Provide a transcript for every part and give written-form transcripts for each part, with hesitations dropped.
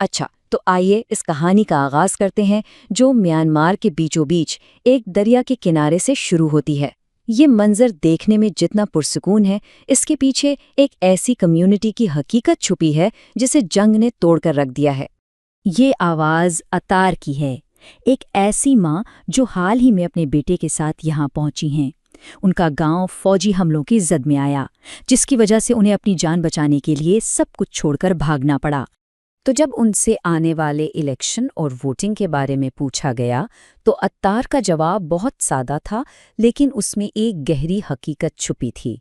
اچھا، تو آئیے اس کہانی کا آغاز کرتے ہیں جو میانمار کے بیچوں بیچ ایک دریا کے کنارے سے شروع ہوتی ہے۔ یہ منظر دیکھنے میں جتنا پرسکون ہے، اس کے پیچھے ایک ایسی کمیونٹی کی حقیقت چھپی ہے جسے جنگ نے توڑ کر رکھ دیا ہے۔ یہ آواز اتار کی ہے، ایک ایسی ماں جو حال ہی میں اپنے بیٹے کے ساتھ یہاں پہنچی ہیں۔ ان کا گاؤں فوجی حملوں کی زد میں آیا، جس کی وجہ سے انہیں اپنی جان بچانے کے لیے سب کچھ چھوڑ کر بھاگنا پڑا۔ تو جب ان سے آنے والے الیکشن اور ووٹنگ کے بارے میں پوچھا گیا تو اتار کا جواب بہت سادہ تھا، لیکن اس میں ایک گہری حقیقت چھپی تھی۔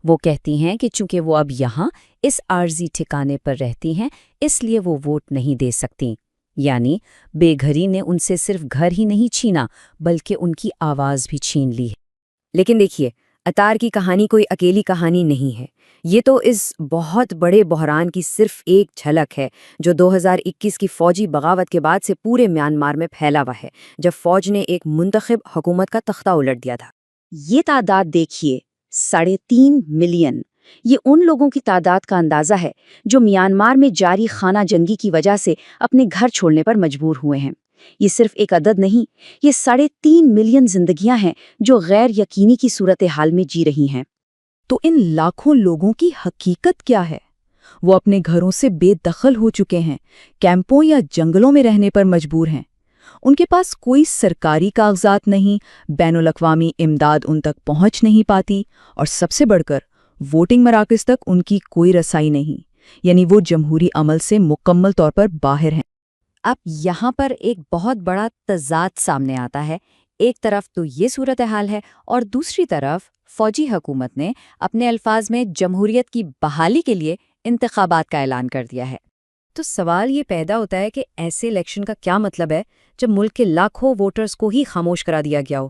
وہ کہتی ہیں کہ چونکہ وہ اب یہاں اس عارضی ٹھکانے پر رہتی ہیں، اس لیے وہ ووٹ نہیں دے سکتی۔ یعنی بے گھری نے ان سے صرف گھر ہی نہیں چھینا، بلکہ ان کی آواز بھی چھین لی ہے۔ لیکن دیکھیے، اتار کی کہانی کوئی اکیلی کہانی نہیں ہے۔ یہ تو اس بہت بڑے بحران کی صرف ایک جھلک ہے جو 2021 کی فوجی بغاوت کے بعد سے پورے میانمار میں پھیلا ہوا ہے، جب فوج نے ایک منتخب حکومت کا تختہ الٹ دیا تھا۔ یہ تعداد دیکھیے، 3.5 ملین۔ یہ ان لوگوں کی تعداد کا اندازہ ہے جو میانمار میں جاری خانہ جنگی کی وجہ سے اپنے گھر چھوڑنے پر مجبور ہوئے ہیں۔ یہ صرف ایک عدد نہیں، یہ 3.5 ملین زندگیاں ہیں جو غیر یقینی کی صورتحال میں جی رہی ہیں۔ تو ان لاکھوں لوگوں کی حقیقت کیا ہے؟ وہ اپنے گھروں سے بے دخل ہو چکے ہیں، کیمپوں یا جنگلوں میں رہنے پر مجبور ہیں۔ ان کے پاس کوئی سرکاری کاغذات نہیں، بین الاقوامی امداد ان تک پہنچ نہیں پاتی، اور سب سے بڑھ کر ووٹنگ مراکز تک ان کی کوئی رسائی نہیں، یعنی وہ جمہوری عمل سے مکمل طور پر باہر ہیں۔ اب یہاں پر ایک بہت بڑا تضاد سامنے آتا ہے۔ ایک طرف تو یہ صورتحال ہے اور دوسری طرف فوجی حکومت نے اپنے الفاظ میں جمہوریت کی بحالی کے لیے انتخابات کا اعلان کر دیا ہے۔ تو سوال یہ پیدا ہوتا ہے کہ ایسے الیکشن کا کیا مطلب ہے جب ملک کے لاکھوں ووٹرز کو ہی خاموش کرا دیا گیا ہو؟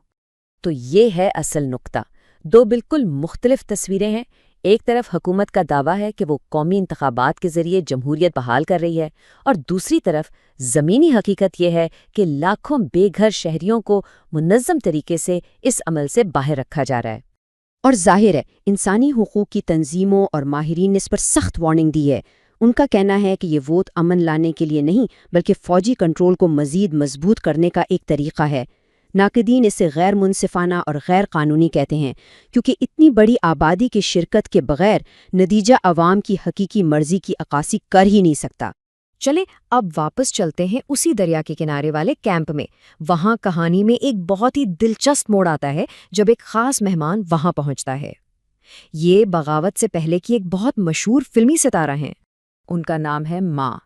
تو یہ ہے اصل نقطہ۔ دو بالکل مختلف تصویریں ہیں۔ ایک طرف حکومت کا دعویٰ ہے کہ وہ قومی انتخابات کے ذریعے جمہوریت بحال کر رہی ہے، اور دوسری طرف زمینی حقیقت یہ ہے کہ لاکھوں بے گھر شہریوں کو منظم طریقے سے اس عمل سے باہر رکھا جا رہا ہے۔ اور ظاہر ہے انسانی حقوق کی تنظیموں اور ماہرین نے اس پر سخت وارننگ دی ہے۔ ان کا کہنا ہے کہ یہ ووٹ امن لانے کے لیے نہیں بلکہ فوجی کنٹرول کو مزید مضبوط کرنے کا ایک طریقہ ہے۔ ناقدین اسے غیر منصفانہ اور غیر قانونی کہتے ہیں، کیونکہ اتنی بڑی آبادی کی شرکت کے بغیر نتیجہ عوام کی حقیقی مرضی کی عکاسی کر ہی نہیں سکتا۔ چلیں اب واپس چلتے ہیں اسی دریا کے کنارے والے کیمپ میں۔ وہاں کہانی میں ایک بہت ہی دلچسپ موڑ آتا ہے جب ایک خاص مہمان وہاں پہنچتا ہے۔ یہ بغاوت سے پہلے کی ایک بہت مشہور فلمی ستارہ ہیں۔ ان کا نام ہے ماں۔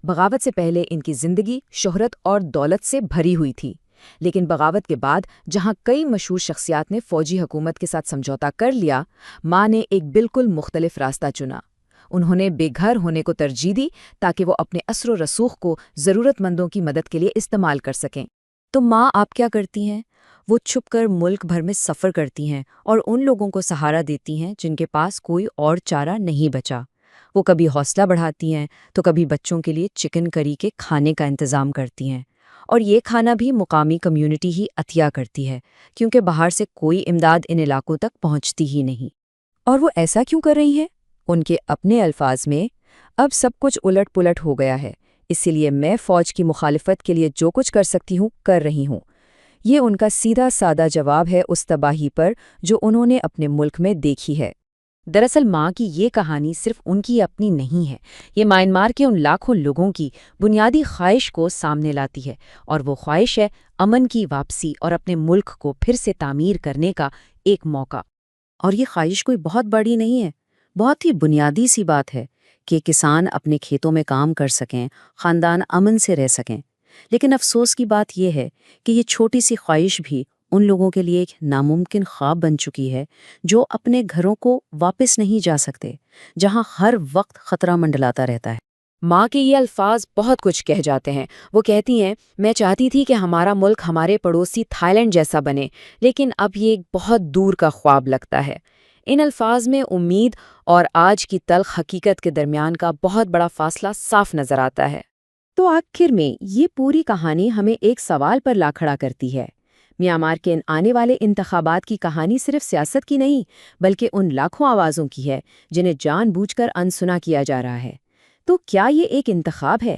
بغاوت سے پہلے ان کی زندگی شہرت اور دولت سے بھری ہوئی تھی، لیکن بغاوت کے بعد جہاں کئی مشہور شخصیات نے فوجی حکومت کے ساتھ سمجھوتا کر لیا، ماں نے ایک بالکل مختلف راستہ چنا۔ انہوں نے بے گھر ہونے کو ترجیح دی تاکہ وہ اپنے اثر و رسوخ کو ضرورت مندوں کی مدد کے لیے استعمال کر سکیں۔ تو ماں آپ کیا کرتی ہیں؟ وہ چھپ کر ملک بھر میں سفر کرتی ہیں اور ان لوگوں کو سہارا دیتی ہیں جن کے پاس کوئی اور چارہ نہیں بچا۔ وہ کبھی حوصلہ بڑھاتی ہیں تو کبھی بچوں کے لیے چکن کری کے کھانے کا انتظام کرتی ہیں، اور یہ کھانا بھی مقامی کمیونٹی ہی عطیہ کرتی ہے، کیونکہ باہر سے کوئی امداد ان علاقوں تک پہنچتی ہی نہیں۔ اور وہ ایسا کیوں کر رہی ہیں؟ ان کے اپنے الفاظ میں، اب سب کچھ الٹ پلٹ ہو گیا ہے، اسی لیے میں فوج کی مخالفت کے لیے جو کچھ کر سکتی ہوں کر رہی ہوں۔ یہ ان کا سیدھا سادہ جواب ہے اس تباہی پر جو انہوں نے اپنے ملک میں دیکھی ہے۔ دراصل ماں کی یہ کہانی صرف ان کی اپنی نہیں ہے، یہ میانمار کے ان لاکھوں لوگوں کی بنیادی خواہش کو سامنے لاتی ہے، اور وہ خواہش ہے امن کی واپسی اور اپنے ملک کو پھر سے تعمیر کرنے کا ایک موقع۔ اور یہ خواہش کوئی بہت بڑی نہیں ہے، بہت ہی بنیادی سی بات ہے کہ کسان اپنے کھیتوں میں کام کر سکیں، خاندان امن سے رہ سکیں۔ لیکن افسوس کی بات یہ ہے کہ یہ چھوٹی سی خواہش بھی ان لوگوں کے لیے ایک ناممکن خواب بن چکی ہے جو اپنے گھروں کو واپس نہیں جا سکتے، جہاں ہر وقت خطرہ منڈلاتا رہتا ہے۔ ماں کے یہ الفاظ بہت کچھ کہہ جاتے ہیں۔ وہ کہتی ہیں، میں چاہتی تھی کہ ہمارا ملک ہمارے پڑوسی تھائی لینڈ جیسا بنے، لیکن اب یہ ایک بہت دور کا خواب لگتا ہے۔ ان الفاظ میں امید اور آج کی تلخ حقیقت کے درمیان کا بہت بڑا فاصلہ صاف نظر آتا ہے۔ تو آخر میں یہ پوری کہانی ہمیں ایک سوال پر لا کھڑا کرتی ہے۔ میانمار کے آنے والے انتخابات کی کہانی صرف سیاست کی نہیں، بلکہ ان لاکھوں آوازوں کی ہے جنہیں جان بوجھ کر انسنا کیا جا رہا ہے۔ تو کیا یہ ایک انتخاب ہے